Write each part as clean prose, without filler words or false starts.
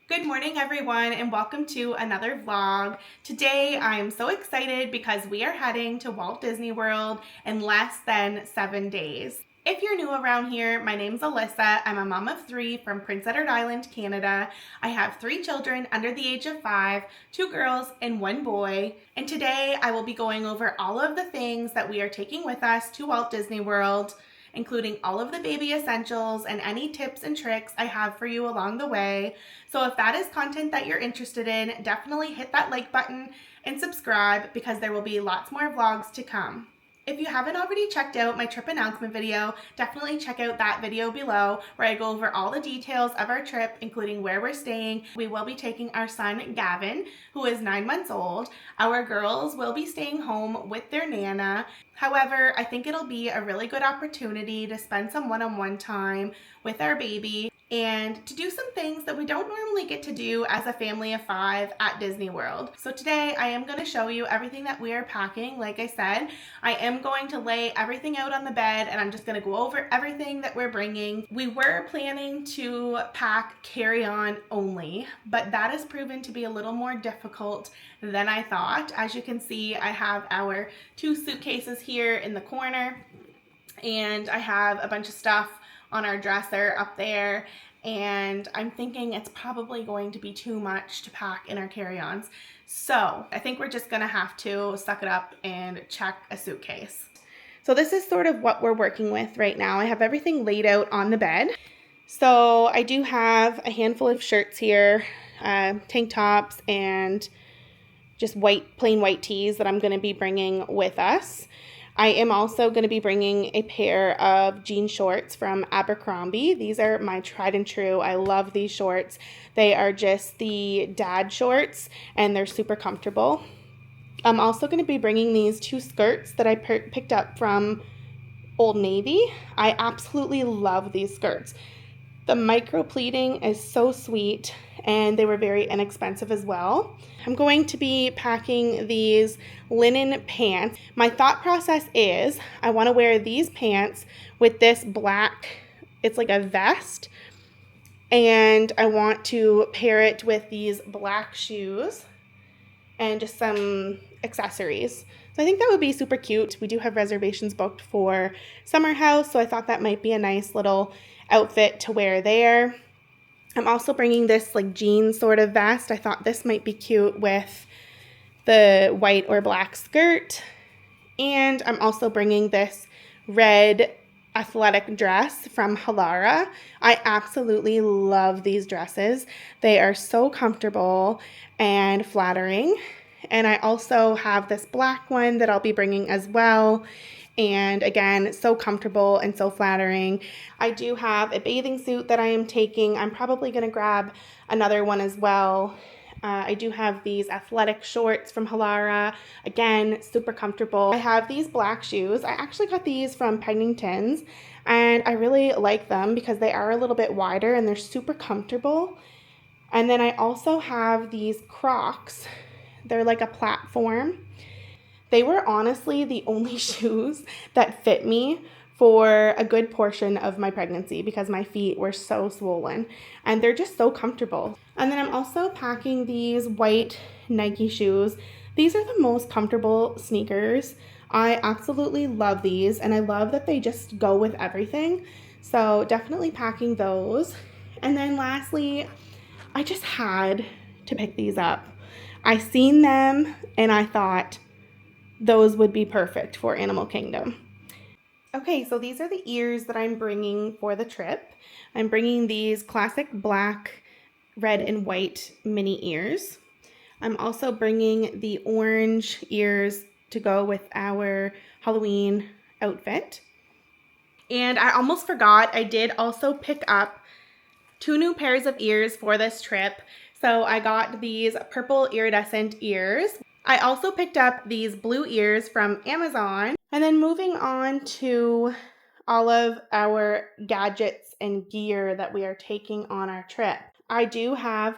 Good morning, everyone, and welcome to another vlog. Today, I'm so excited because we are heading to Walt Disney World in less than 7 days. If you're new around here, my name's Alyssa. I'm a mom of 3 from Prince Edward Island, Canada. I have 3 children under the age of 5, 2 girls and 1 boy. And today, I will be going over all of the things that we are taking with us to Walt Disney World, including all of the baby essentials and any tips and tricks I have for you along the way. So if that is content that you're interested in, definitely hit that like button and subscribe because there will be lots more vlogs to come. If you haven't already checked out my trip announcement video, definitely check out that video below where I go over all the details of our trip, including where we're staying. We will be taking our son, Gavin, who is 9 months old. Our girls will be staying home with their Nana. However, I think it'll be a really good opportunity to spend some one-on-one time with our baby and to do some things that we don't normally get to do as a family of 5 at Disney World. So today I am going to show you everything that we are packing. Like I said, I am going to lay everything out on the bed and I'm just going to go over everything that we're bringing. We were planning to pack carry-on only, but that has proven to be a little more difficult than I thought. As you can see, I have our 2 suitcases here in the corner and I have a bunch of stuff on our dresser up there, and I'm thinking it's probably going to be too much to pack in our carry-ons. So I think we're just gonna have to suck it up and check a suitcase. So this is sort of what we're working with right now. I have everything laid out on the bed. So I do have a handful of shirts here, tank tops, and just plain white tees that I'm gonna be bringing with us. I am also going to be bringing a pair of jean shorts from Abercrombie. These are my tried and true. I love these shorts. They are just the dad shorts and they're super comfortable. I'm also going to be bringing these 2 skirts that I picked up from Old Navy. I absolutely love these skirts. The micro pleating is so sweet and they were very inexpensive as well. I'm going to be packing these linen pants. My thought process is I want to wear these pants with this black, it's like a vest, and I want to pair it with these black shoes and just some accessories. So I think that would be super cute. We do have reservations booked for Summer House, so I thought that might be a nice little outfit to wear there. I'm also bringing this like jeans sort of vest. I thought this might be cute with the white or black skirt. And I'm also bringing this red athletic dress from Halara. I absolutely love these dresses. They are so comfortable and flattering. And I also have this black one that I'll be bringing as well. And again, so comfortable and so flattering. I do have a bathing suit that I am taking. I'm probably going to grab another one as well. I do have these athletic shorts from Halara. Again, super comfortable. I have these black shoes. I actually got these from Pennington's and I really like them because they are a little bit wider and they're super comfortable. And then I also have these Crocs. They're like a platform. They were honestly the only shoes that fit me for a good portion of my pregnancy because my feet were so swollen and they're just so comfortable. And then I'm also packing these white Nike shoes. These are the most comfortable sneakers. I absolutely love these and I love that they just go with everything. So definitely packing those. And then lastly, I just had to pick these up. I seen them and I thought those would be perfect for Animal Kingdom. Okay, so these are the ears that I'm bringing for the trip. I'm bringing these classic black, red, and white mini ears. I'm also bringing the orange ears to go with our Halloween outfit. And I almost forgot, I did also pick up 2 new pairs of ears for this trip. So I got these purple iridescent ears. I also picked up these blue ears from Amazon. And then moving on to all of our gadgets and gear that we are taking on our trip. I do have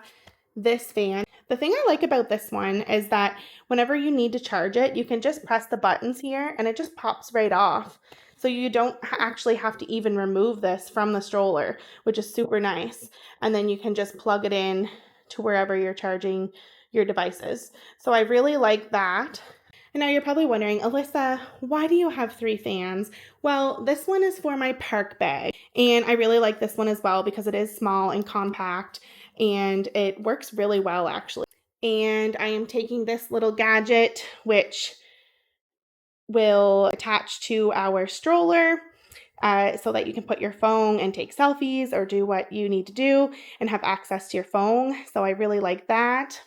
this fan. The thing I like about this one is that whenever you need to charge it, you can just press the buttons here and it just pops right off. So you don't actually have to even remove this from the stroller, which is super nice. And then you can just plug it in to wherever you're charging your devices. So I really like that. And now you're probably wondering, Alyssa, why do you have 3 fans? Well, this one is for my park bag. And I really like this one as well because it is small and compact and it works really well actually. And I am taking this little gadget, which will attach to our stroller so that you can put your phone and take selfies or do what you need to do and have access to your phone. So I really like that.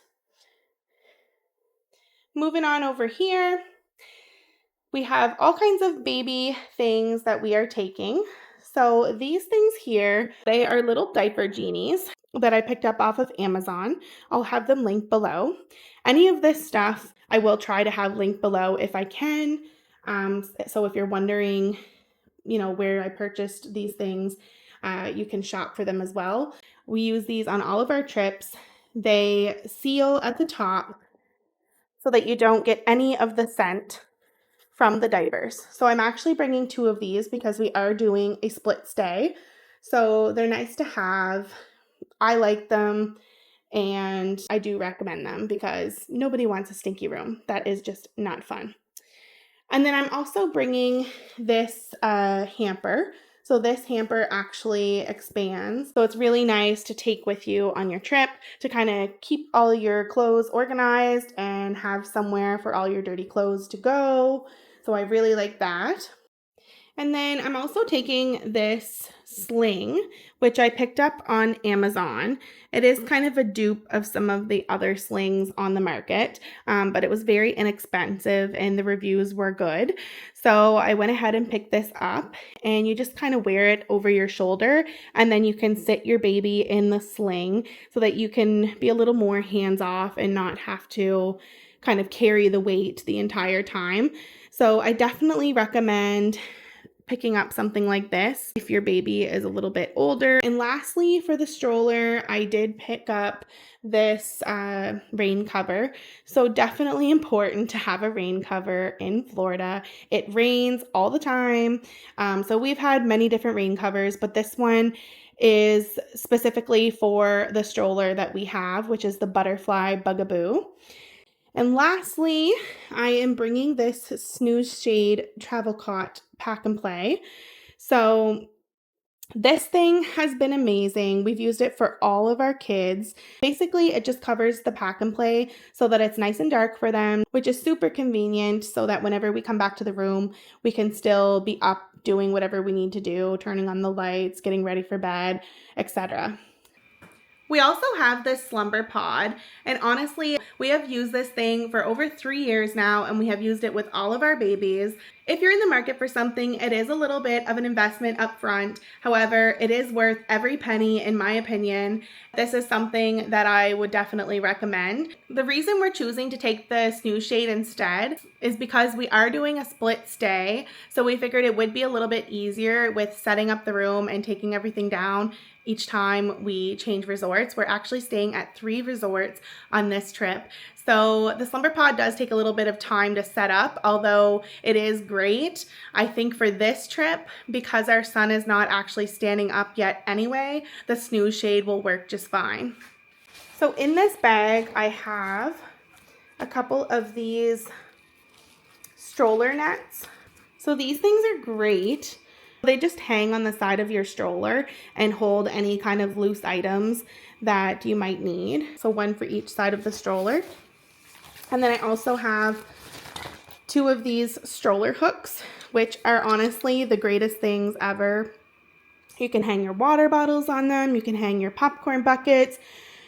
Moving on over here, we have all kinds of baby things that we are taking. So these things here, they are little diaper genies that I picked up off of Amazon. I'll have them linked below. Any of this stuff I will try to have linked below if I can. So if you're wondering, where I purchased these things, you can shop for them as well. We use these on all of our trips. They seal at the top so that you don't get any of the scent from the diapers. So I'm actually bringing 2 of these because we are doing a split stay. So they're nice to have. I like them and I do recommend them because nobody wants a stinky room. That is just not fun. And then I'm also bringing this hamper. So this hamper actually expands. So it's really nice to take with you on your trip to kind of keep all your clothes organized and have somewhere for all your dirty clothes to go. So I really like that. And then I'm also taking this sling, which I picked up on Amazon. It is kind of a dupe of some of the other slings on the market, but it was very inexpensive and the reviews were good. So I went ahead and picked this up, and you just kind of wear it over your shoulder, and then you can sit your baby in the sling so that you can be a little more hands-off and not have to kind of carry the weight the entire time. So I definitely recommend picking up something like this if your baby is a little bit older. And lastly, for the stroller, I did pick up this rain cover. So definitely important to have a rain cover in Florida. It rains all the time. So we've had many different rain covers, but this one is specifically for the stroller that we have, which is the Butterfly Bugaboo. And lastly, I am bringing this Snooze Shade Travel Cot Pack and Play. So this thing has been amazing. We've used it for all of our kids. Basically, it just covers the pack and play so that it's nice and dark for them, which is super convenient so that whenever we come back to the room, we can still be up doing whatever we need to do, turning on the lights, getting ready for bed, etc. We also have this slumber pod, and honestly, we have used this thing for over 3 years now, and we have used it with all of our babies. If you're in the market for something, it is a little bit of an investment up front. However, it is worth every penny in my opinion. This is something that I would definitely recommend. The reason we're choosing to take the Snooze Shade instead is because we are doing a split stay, so we figured it would be a little bit easier with setting up the room and taking everything down each time we change resorts. We're actually staying at 3 resorts on this trip. So the slumber pod does take a little bit of time to set up, although it is great. I think for this trip, because our son is not actually standing up yet anyway, the Snooze Shade will work just fine. So in this bag, I have a couple of these stroller nets. So these things are great. They just hang on the side of your stroller and hold any kind of loose items that you might need. So one for each side of the stroller. And then I also have 2 of these stroller hooks, which are honestly the greatest things ever. You can hang your water bottles on them. You can hang your popcorn buckets.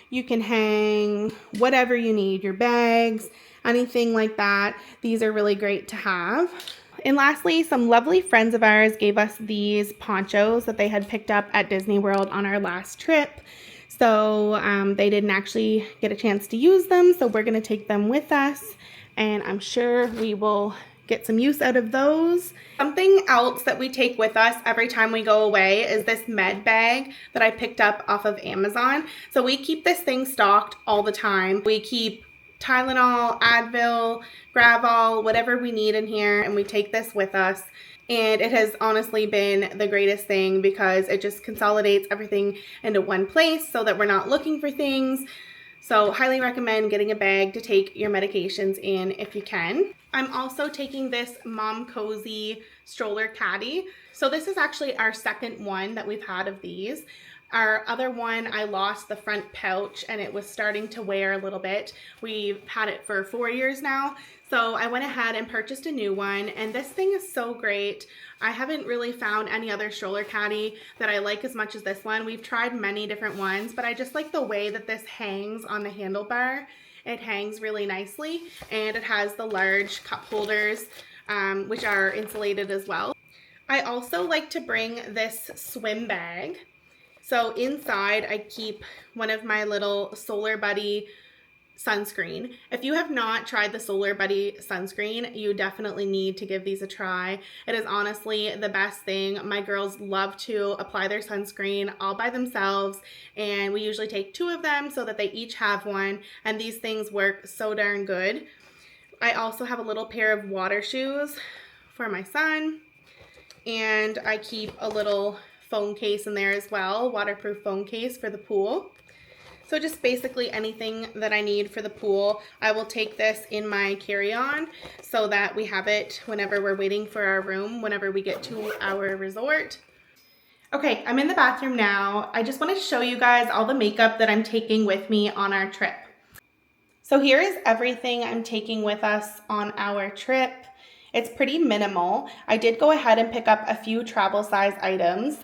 You can hang whatever you need, your bags, anything like that. These are really great to have. And lastly, some lovely friends of ours gave us these ponchos that they had picked up at Disney World on our last trip. So they didn't actually get a chance to use them, so we're going to take them with us, and I'm sure we will get some use out of those. Something else that we take with us every time we go away is this med bag that I picked up off of Amazon. So we keep this thing stocked all the time. We keep Tylenol, Advil, Gravol, whatever we need in here, and we take this with us. And it has honestly been the greatest thing because it just consolidates everything into one place so that we're not looking for things. So highly recommend getting a bag to take your medications in if you can. I'm also taking this Mom Cozy stroller caddy. So this is actually our second one that we've had of these. Our other one, I lost the front pouch and it was starting to wear a little bit. We've had it for 4 years now. So I went ahead and purchased a new one, and this thing is so great. I haven't really found any other stroller caddy that I like as much as this one. We've tried many different ones, but I just like the way that this hangs on the handlebar. It hangs really nicely, and it has the large cup holders, which are insulated as well. I also like to bring this swim bag. So inside I keep one of my little Solar Buddy sunscreen. If you have not tried the Solar Buddy sunscreen, you definitely need to give these a try. It is honestly the best thing. My girls love to apply their sunscreen all by themselves, and we usually take 2 of them so that they each have one, and these things work so darn good. I also have a little pair of water shoes for my son, and I keep a little phone case in there as well, waterproof phone case for the pool. So just basically anything that I need for the pool. I will take this in my carry-on so that we have it whenever we're waiting for our room, whenever we get to our resort. Okay, I'm in the bathroom now. I just want to show you guys all the makeup that I'm taking with me on our trip. So here is everything I'm taking with us on our trip. It's pretty minimal. I did go ahead and pick up a few travel size items.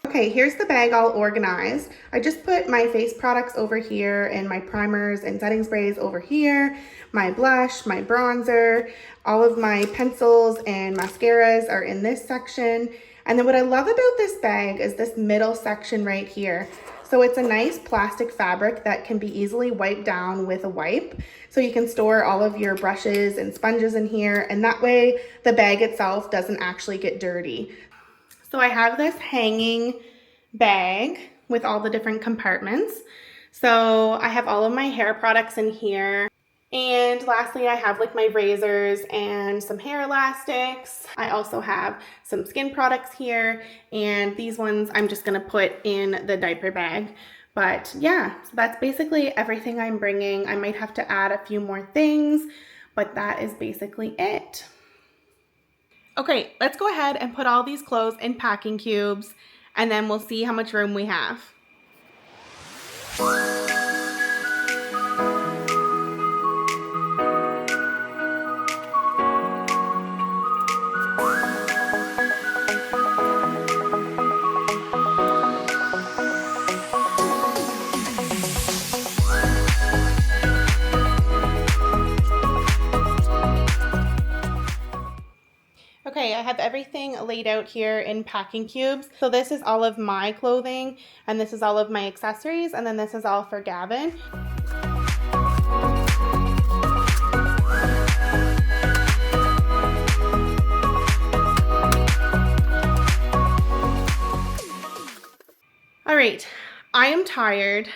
Okay, here's the bag all organized. I just put my face products over here and my primers and setting sprays over here, my blush, my bronzer, all of my pencils and mascaras are in this section. And then what I love about this bag is this middle section right here. So it's a nice plastic fabric that can be easily wiped down with a wipe. So you can store all of your brushes and sponges in here, and that way the bag itself doesn't actually get dirty. So I have this hanging bag with all the different compartments. So I have all of my hair products in here. And lastly, I have like my razors and some hair elastics. I also have some skin products here, and these ones I'm just gonna put in the diaper bag. But yeah, so that's basically everything I'm bringing. I might have to add a few more things, but that is basically it. Okay, let's go ahead and put all these clothes in packing cubes, and then we'll see how much room we have. Okay, I have everything laid out here in packing cubes. So this is all of my clothing, and this is all of my accessories, and then this is all for Gavin. All right, I am tired,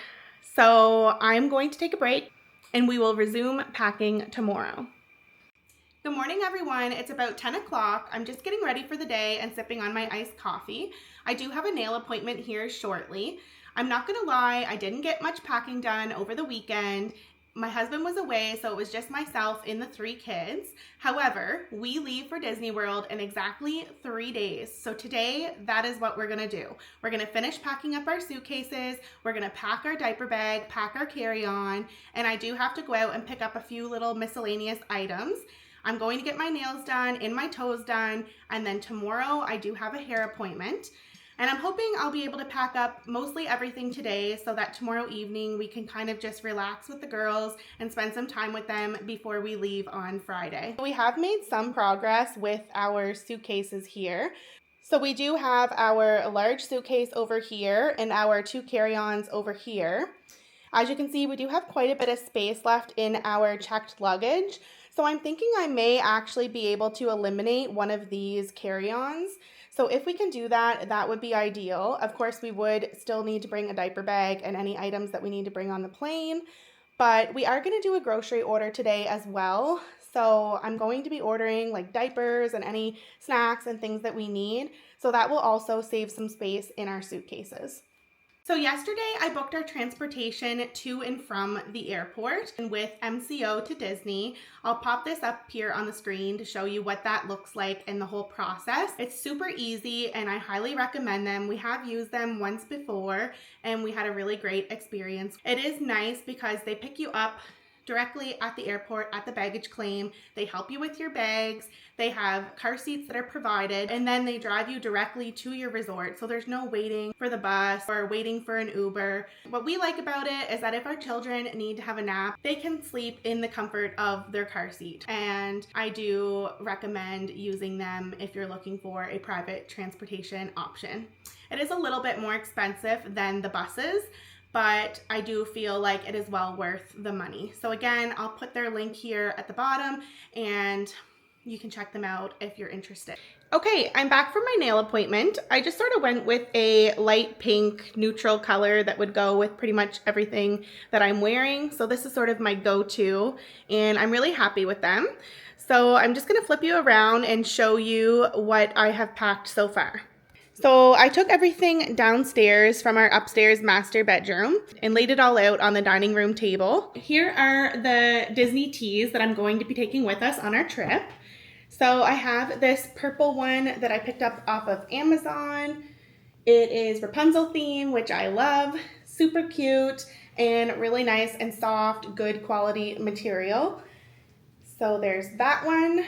so I'm going to take a break, and we will resume packing tomorrow. Good morning, everyone. It's about 10 o'clock. I'm just getting ready for the day and sipping on my iced coffee. I do have a nail appointment here shortly. I'm not gonna lie, I didn't get much packing done over the weekend. My husband was away, so it was just myself and the 3 kids. However, we leave for Disney World in exactly 3 days. So today, that is what we're gonna do. We're gonna finish packing up our suitcases, we're gonna pack our diaper bag, pack our carry-on, and I do have to go out and pick up a few little miscellaneous items. I'm going to get my nails done and my toes done, and then tomorrow I do have a hair appointment. And I'm hoping I'll be able to pack up mostly everything today so that tomorrow evening we can kind of just relax with the girls and spend some time with them before we leave on Friday. We have made some progress with our suitcases here. So we do have our large suitcase over here and our 2 carry-ons over here. As you can see, we do have quite a bit of space left in our checked luggage. So I'm thinking I may actually be able to eliminate one of these carry-ons. So if we can do that, that would be ideal. Of course, we would still need to bring a diaper bag and any items that we need to bring on the plane. But we are going to do a grocery order today as well. So I'm going to be ordering like diapers and any snacks and things that we need. So that will also save some space in our suitcases. So yesterday I booked our transportation to and from the airport and with MCO to Disney. I'll pop this up here on the screen to show you what that looks like and the whole process. It's super easy and I highly recommend them. We have used them once before and we had a really great experience. It is nice because they pick you up directly at the airport at the baggage claim. They help you with your bags. They have car seats that are provided, and then they drive you directly to your resort. So there's no waiting for the bus or waiting for an Uber. What we like about it is that if our children need to have a nap, they can sleep in the comfort of their car seat. And I do recommend using them if you're looking for a private transportation option. It is a little bit more expensive than the buses, but I do feel like it is well worth the money. So again, I'll put their link here at the bottom and you can check them out if you're interested. Okay, I'm back from my nail appointment. I just sort of went with a light pink neutral color that would go with pretty much everything that I'm wearing. So this is sort of my go-to and I'm really happy with them. So I'm just gonna flip you around and show you what I have packed so far. So I took everything downstairs from our upstairs master bedroom and laid it all out on the dining room table. Here are the Disney teas that I'm going to be taking with us on our trip. So I have this purple one that I picked up off of Amazon. It is Rapunzel theme, which I love. Super cute and really nice and soft, good quality material. So there's that one.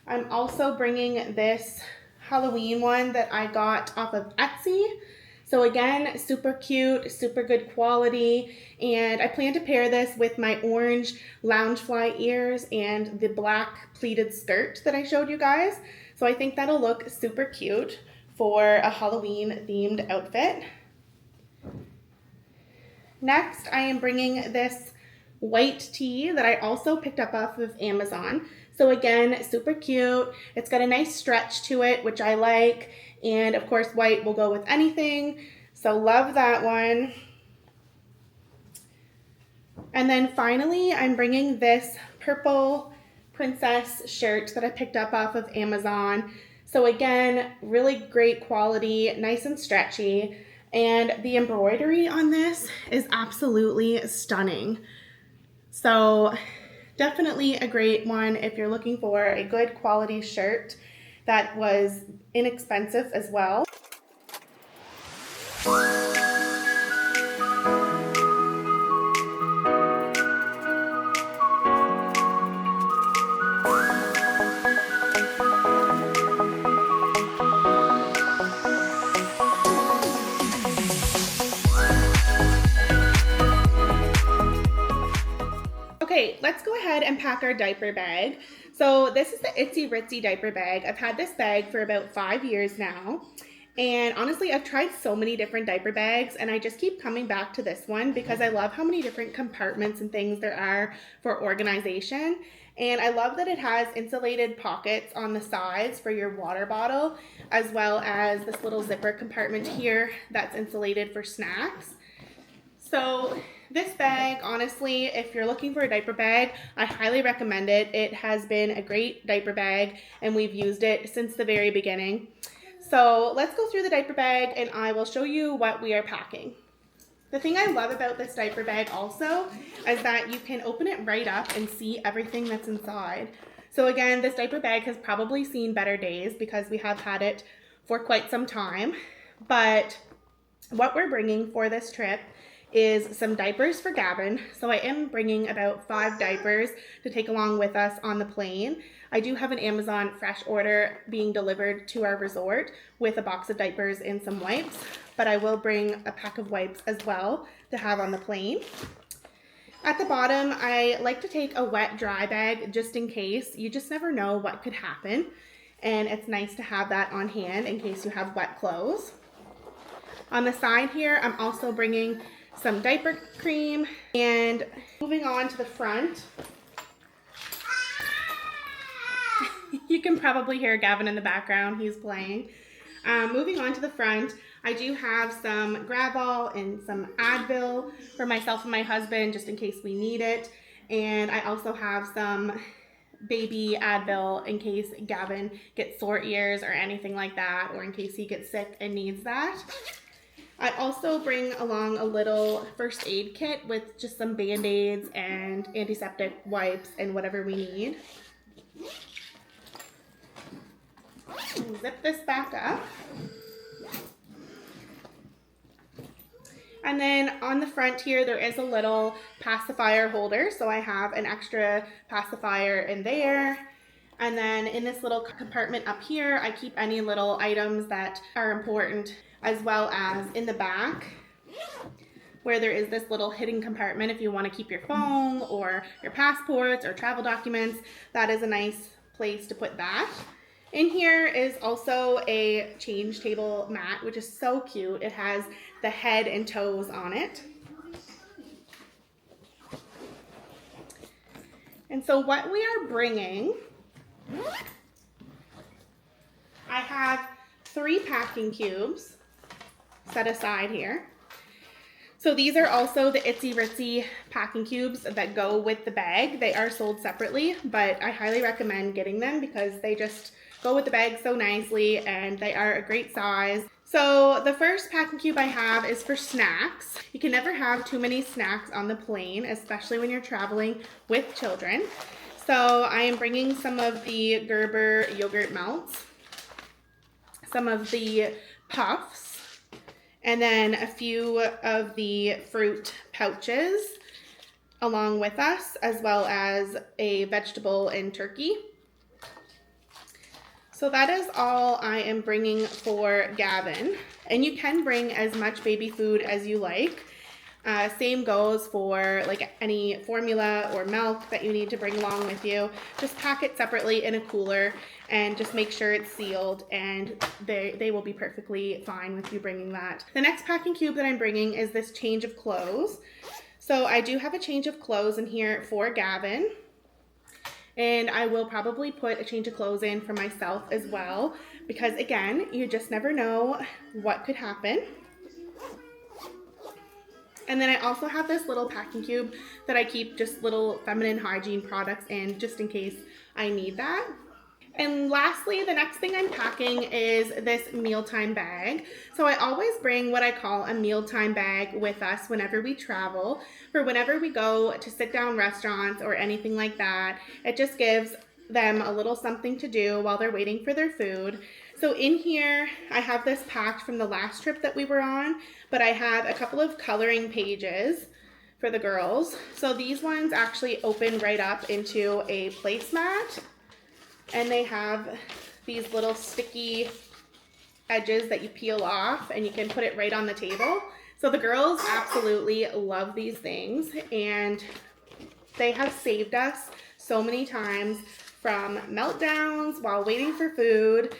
I'm also bringing this Halloween one that I got off of Etsy. So again, super cute, super good quality, and I plan to pair this with my orange Loungefly ears and the black pleated skirt that I showed you guys. So I think that'll look super cute for a Halloween themed outfit. Next, I am bringing this white tee that I also picked up off of Amazon. So again, super cute. It's got a nice stretch to it, which I like. And of course, white will go with anything. So love that one. And then finally, I'm bringing this purple princess shirt that I picked up off of Amazon. So again, really great quality, nice and stretchy. And the embroidery on this is absolutely stunning. So definitely a great one if you're looking for a good quality shirt that was inexpensive as well. Okay, let's go ahead and pack our diaper bag. So this is the Itsy Ritzy diaper bag. I've had this bag for about 5 years now. And honestly, I've tried so many different diaper bags and I just keep coming back to this one because I love how many different compartments and things there are for organization. And I love that it has insulated pockets on the sides for your water bottle, as well as this little zipper compartment here that's insulated for snacks. So this bag, honestly, if you're looking for a diaper bag, I highly recommend it. It has been a great diaper bag and we've used it since the very beginning. So let's go through the diaper bag and I will show you what we are packing. The thing I love about this diaper bag also is that you can open it right up and see everything that's inside. So again, this diaper bag has probably seen better days because we have had it for quite some time. But what we're bringing for this trip is some diapers for Gavin. So I am bringing about 5 diapers to take along with us on the plane. I do have an Amazon fresh order being delivered to our resort with a box of diapers and some wipes, but I will bring a pack of wipes as well to have on the plane. At the bottom, I like to take a wet dry bag just in case. You just never know what could happen, and it's nice to have that on hand in case you have wet clothes. On the side here, I'm also bringing some diaper cream, and moving on to the front. You can probably hear Gavin in the background, he's playing. Moving on to the front, I do have some Gravol and some Advil for myself and my husband just in case we need it. And I also have some baby Advil in case Gavin gets sore ears or anything like that, or in case he gets sick and needs that. I also bring along a little first aid kit with just some band-aids and antiseptic wipes and whatever we need. Zip this back up. And then on the front here, there is a little pacifier holder. So I have an extra pacifier in there. And then in this little compartment up here, I keep any little items that are important, as well as in the back where there is this little hidden compartment if you want to keep your phone or your passports or travel documents. That is a nice place to put that. In here is also a change table mat, which is so cute. It has the head and toes on it. And so what we are bringing, I have 3 packing cubes set aside here. So these are also the Itsy Ritsy packing cubes that go with the bag. They are sold separately, but I highly recommend getting them because they just go with the bag so nicely and they are a great size. So the first packing cube I have is for snacks. You can never have too many snacks on the plane, especially when you're traveling with children. So I am bringing some of the Gerber yogurt melts, some of the puffs, and then a few of the fruit pouches along with us, as well as a vegetable and turkey. So that is all I am bringing for Gavin. And you can bring as much baby food as you like. Same goes for like any formula or milk that you need to bring along with you. Just pack it separately in a cooler and just make sure it's sealed, and they will be perfectly fine with you bringing that. The next packing cube that I'm bringing is this change of clothes. So I do have a change of clothes in here for Gavin. And I will probably put a change of clothes in for myself as well, because again, you just never know what could happen. And then I also have this little packing cube that I keep just little feminine hygiene products in just in case I need that. And lastly, the next thing I'm packing is this mealtime bag. So I always bring what I call a mealtime bag with us whenever we travel, for whenever we go to sit down restaurants or anything like that. It just gives them a little something to do while they're waiting for their food. So in here, I have this packed from the last trip that we were on, but I have a couple of coloring pages for the girls. So these ones actually open right up into a placemat. And they have these little sticky edges that you peel off, and you can put it right on the table. So the girls absolutely love these things, and they have saved us so many times from meltdowns while waiting for food.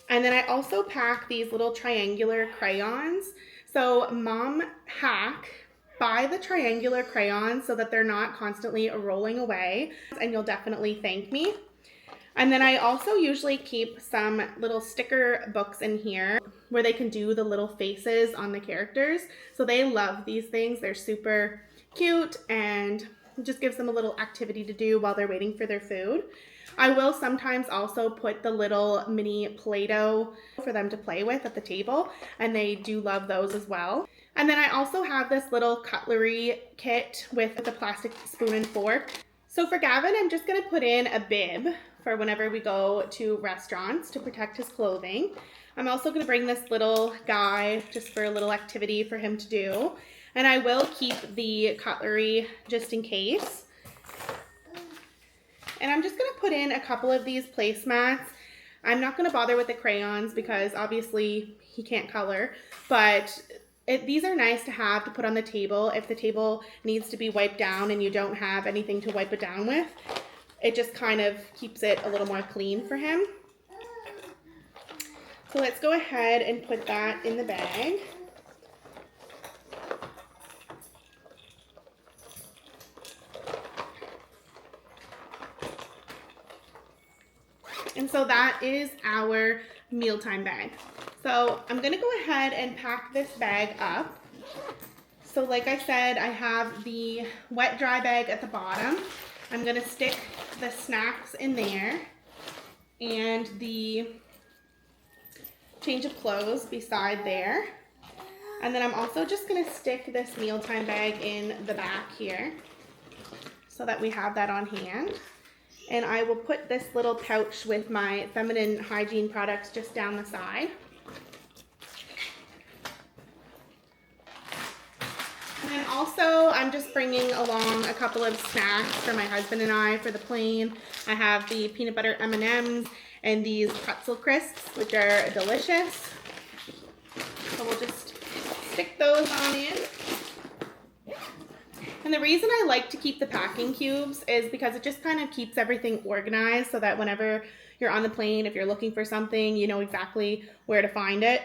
And then I also pack these little triangular crayons. So mom hack, buy the triangular crayons so that they're not constantly rolling away, and you'll definitely thank me. And then I also usually keep some little sticker books in here where they can do the little faces on the characters. So they love these things. They're super cute and it just gives them a little activity to do while they're waiting for their food. I will sometimes also put the little mini Play-Doh for them to play with at the table, and they do love those as well. And then I also have this little cutlery kit with the plastic spoon and fork. So for Gavin, I'm just going to put in a bib for whenever we go to restaurants to protect his clothing. I'm also going to bring this little guy just for a little activity for him to do. And I will keep the cutlery just in case. And I'm just going to put in a couple of these placemats. I'm not going to bother with the crayons because obviously he can't color, but these are nice to have to put on the table if the table needs to be wiped down and you don't have anything to wipe it down with. It just kind of keeps it a little more clean for him. So let's go ahead and put that in the bag. And so that is our mealtime bag. So I'm gonna go ahead and pack this bag up. So like I said, I have the wet dry bag at the bottom. I'm going to stick the snacks in there and the change of clothes beside there. And then I'm also just going to stick this mealtime bag in the back here so that we have that on hand. And I will put this little pouch with my feminine hygiene products just down the side. And then also I'm just bringing along a couple of snacks for my husband and I for the plane. I have the peanut butter M&Ms and these pretzel crisps, which are delicious. So we'll just stick those on in. And the reason I like to keep the packing cubes is because it just kind of keeps everything organized so that whenever you're on the plane, if you're looking for something, you know exactly where to find it.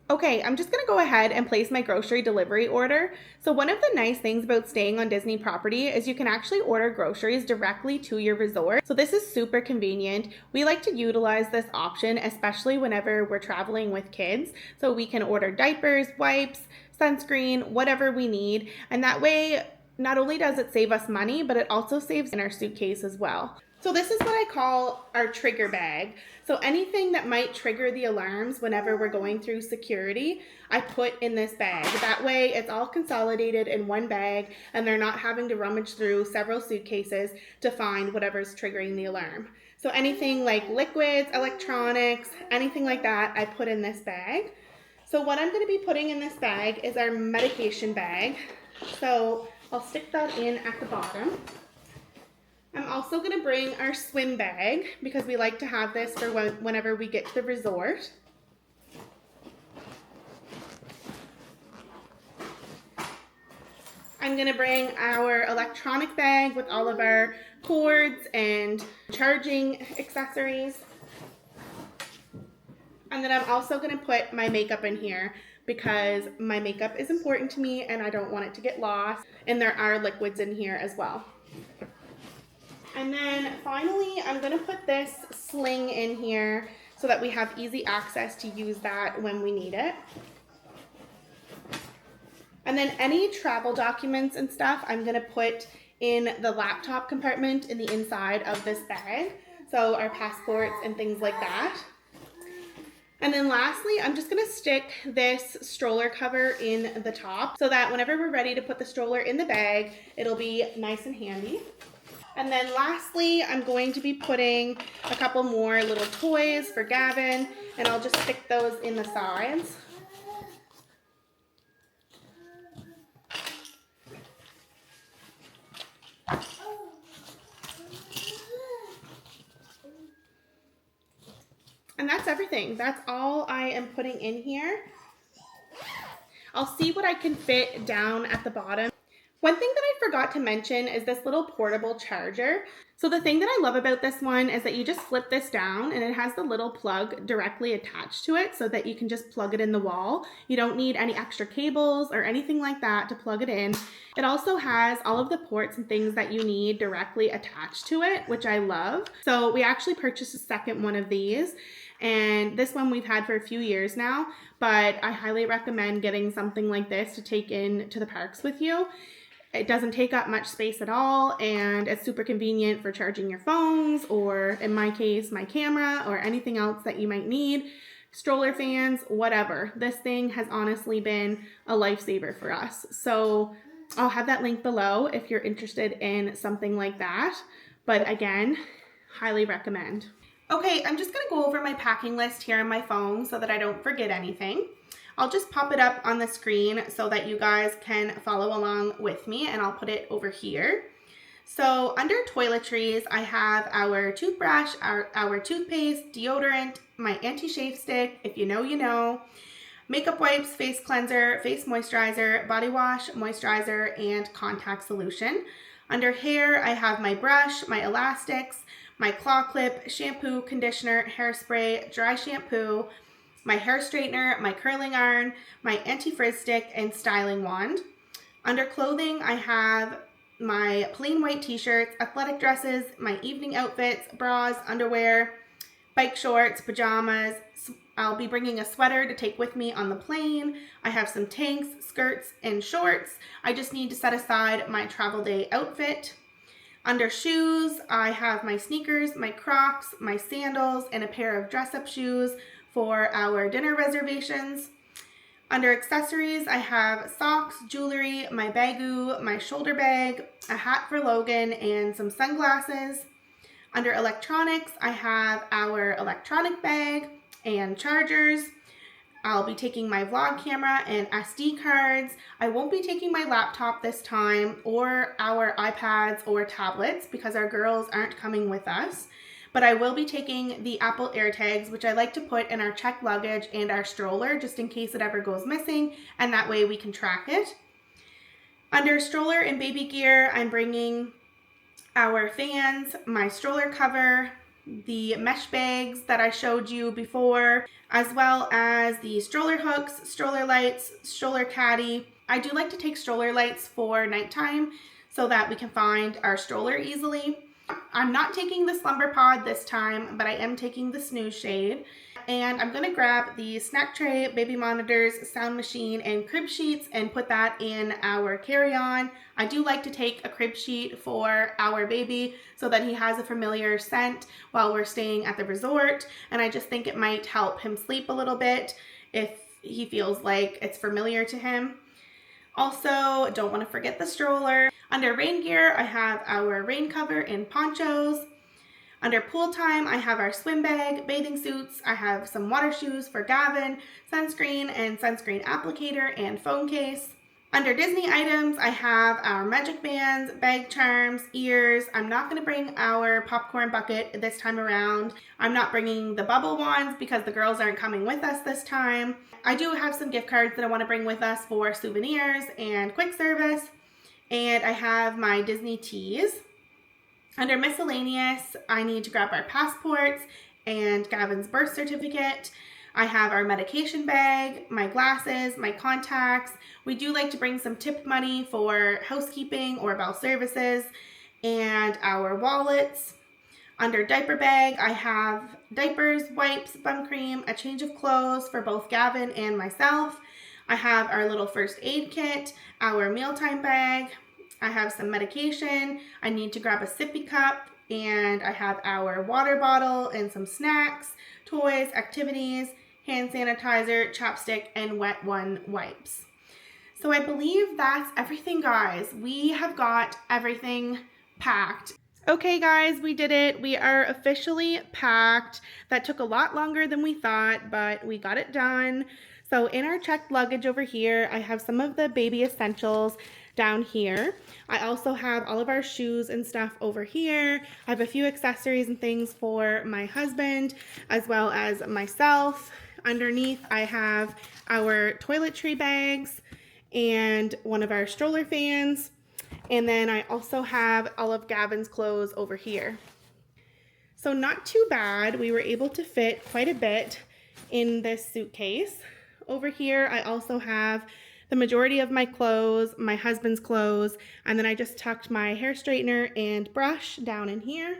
Okay, I'm just gonna go ahead and place my grocery delivery order. So one of the nice things about staying on Disney property is you can actually order groceries directly to your resort. So this is super convenient. We like to utilize this option, especially whenever we're traveling with kids. So we can order diapers, wipes, sunscreen, whatever we need. And that way, not only does it save us money, but it also saves in our suitcase as well. So this is what I call our trigger bag. So anything that might trigger the alarms whenever we're going through security, I put in this bag. That way it's all consolidated in one bag and they're not having to rummage through several suitcases to find whatever's triggering the alarm. So anything like liquids, electronics, anything like that, I put in this bag. So what I'm going to be putting in this bag is our medication bag. So I'll stick that in at the bottom. I'm also going to bring our swim bag because we like to have this for whenever we get to the resort. I'm going to bring our electronic bag with all of our cords and charging accessories. And then I'm also going to put my makeup in here because my makeup is important to me and I don't want it to get lost. And there are liquids in here as well. And then finally, I'm going to put this sling in here so that we have easy access to use that when we need it. And then any travel documents and stuff, I'm going to put in the laptop compartment in the inside of this bag. So our passports and things like that. And then lastly, I'm just going to stick this stroller cover in the top so that whenever we're ready to put the stroller in the bag, it'll be nice and handy. And then lastly, I'm going to be putting a couple more little toys for Gavin, and I'll just stick those in the sides. And that's everything. That's all I am putting in here. I'll see what I can fit down at the bottom. One thing that I forgot to mention is this little portable charger. So the thing that I love about this one is that you just flip this down and it has the little plug directly attached to it so that you can just plug it in the wall. You don't need any extra cables or anything like that to plug it in. It also has all of the ports and things that you need directly attached to it, which I love. So we actually purchased a second one of these. And this one we've had for a few years now, but I highly recommend getting something like this to take in to the parks with you. It doesn't take up much space at all, and it's super convenient for charging your phones, or in my case, my camera, or anything else that you might need, stroller fans, whatever. This thing has honestly been a lifesaver for us. So I'll have that link below if you're interested in something like that. But again, highly recommend. Okay, I'm just gonna go over my packing list here on my phone so that I don't forget anything. I'll just pop it up on the screen so that you guys can follow along with me, and I'll put it over here. So under toiletries, I have our toothbrush, our toothpaste, deodorant, my anti-shave stick, if you know, you know, makeup wipes, face cleanser, face moisturizer, body wash, moisturizer, and contact solution. Under hair, I have my brush, my elastics, my claw clip, shampoo, conditioner, hairspray, dry shampoo, my hair straightener, my curling iron, my anti-frizz stick, and styling wand. Under clothing, I have my plain white t-shirts, athletic dresses, my evening outfits, bras, underwear, bike shorts, pajamas. I'll be bringing a sweater to take with me on the plane. I have some tanks, skirts, and shorts. I just need to set aside my travel day outfit. Under shoes, I have my sneakers, my Crocs, my sandals, and a pair of dress-up shoes for our dinner reservations. Under accessories, I have socks, jewelry, my bagoo, my shoulder bag, a hat for Logan, and some sunglasses. Under electronics, I have our electronic bag and chargers. I'll be taking my vlog camera and SD cards. I won't be taking my laptop this time or our iPads or tablets because our girls aren't coming with us. But I will be taking the Apple AirTags, which I like to put in our checked luggage and our stroller just in case it ever goes missing, and that way we can track it. Under stroller and baby gear, I'm bringing our fans, my stroller cover, the mesh bags that I showed you before, as well as the stroller hooks, stroller lights, stroller caddy. I do like to take stroller lights for nighttime so that we can find our stroller easily. I'm not taking the slumber pod this time, but I am taking the snooze shade. And I'm gonna grab the snack tray, baby monitors, sound machine, and crib sheets and put that in our carry-on. I do like to take a crib sheet for our baby so that he has a familiar scent while we're staying at the resort. And I just think it might help him sleep a little bit if he feels like it's familiar to him. Also, don't want to forget the stroller. Under rain gear, I have our rain cover and ponchos. Under pool time, I have our swim bag, bathing suits. I have some water shoes for Gavin, sunscreen and sunscreen applicator, and phone case. Under Disney items, I have our magic bands, bag charms, ears. I'm not going to bring our popcorn bucket this time around. I'm not bringing the bubble wands because the girls aren't coming with us this time. I do have some gift cards that I want to bring with us for souvenirs and quick service. And I have my Disney teas. Under miscellaneous, I need to grab our passports and Gavin's birth certificate. I have our medication bag, my glasses, my contacts. We do like to bring some tip money for housekeeping or bell services, and our wallets. Under diaper bag, I have diapers, wipes, bum cream, a change of clothes for both Gavin and myself. I have our little first aid kit, our mealtime bag. I have some medication. I need to grab a sippy cup, and I have our water bottle and some snacks, toys, activities, hand sanitizer, chapstick, and wet one wipes. So I believe that's everything, guys. We have got everything packed. Okay, guys, we did it. We are officially packed. That took a lot longer than we thought, but we got it done. So in our checked luggage over here, I have some of the baby essentials down here. I also have all of our shoes and stuff over here. I have a few accessories and things for my husband as well as myself. Underneath, I have our toiletry bags and one of our stroller fans. And then I also have all of Gavin's clothes over here. So not too bad. We were able to fit quite a bit in this suitcase. Over here, I also have the majority of my clothes, my husband's clothes, and then I just tucked my hair straightener and brush down in here.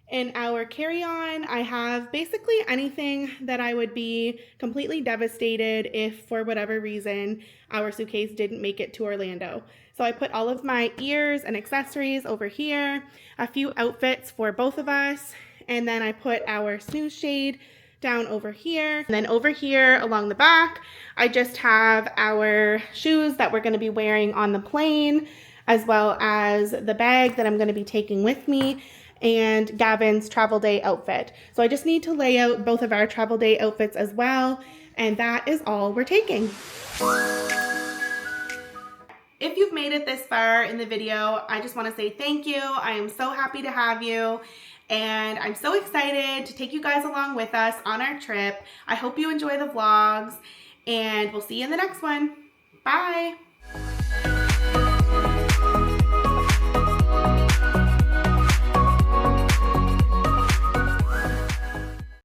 In our carry-on, I have basically anything that I would be completely devastated if, for whatever reason, our suitcase didn't make it to Orlando. So I put all of my ears and accessories over here, a few outfits for both of us, and then I put our snooze shade down over here. And then over here along the back, I just have our shoes that we're going to be wearing on the plane, as well as the bag that I'm going to be taking with me, and Gavin's travel day outfit. So I just need to lay out both of our travel day outfits as well, and that is all we're taking. If you've made it this far in the video, I just want to say thank you. I am so happy to have you, and I'm so excited to take you guys along with us on our trip. I hope you enjoy the vlogs, and we'll see you in the next one. Bye!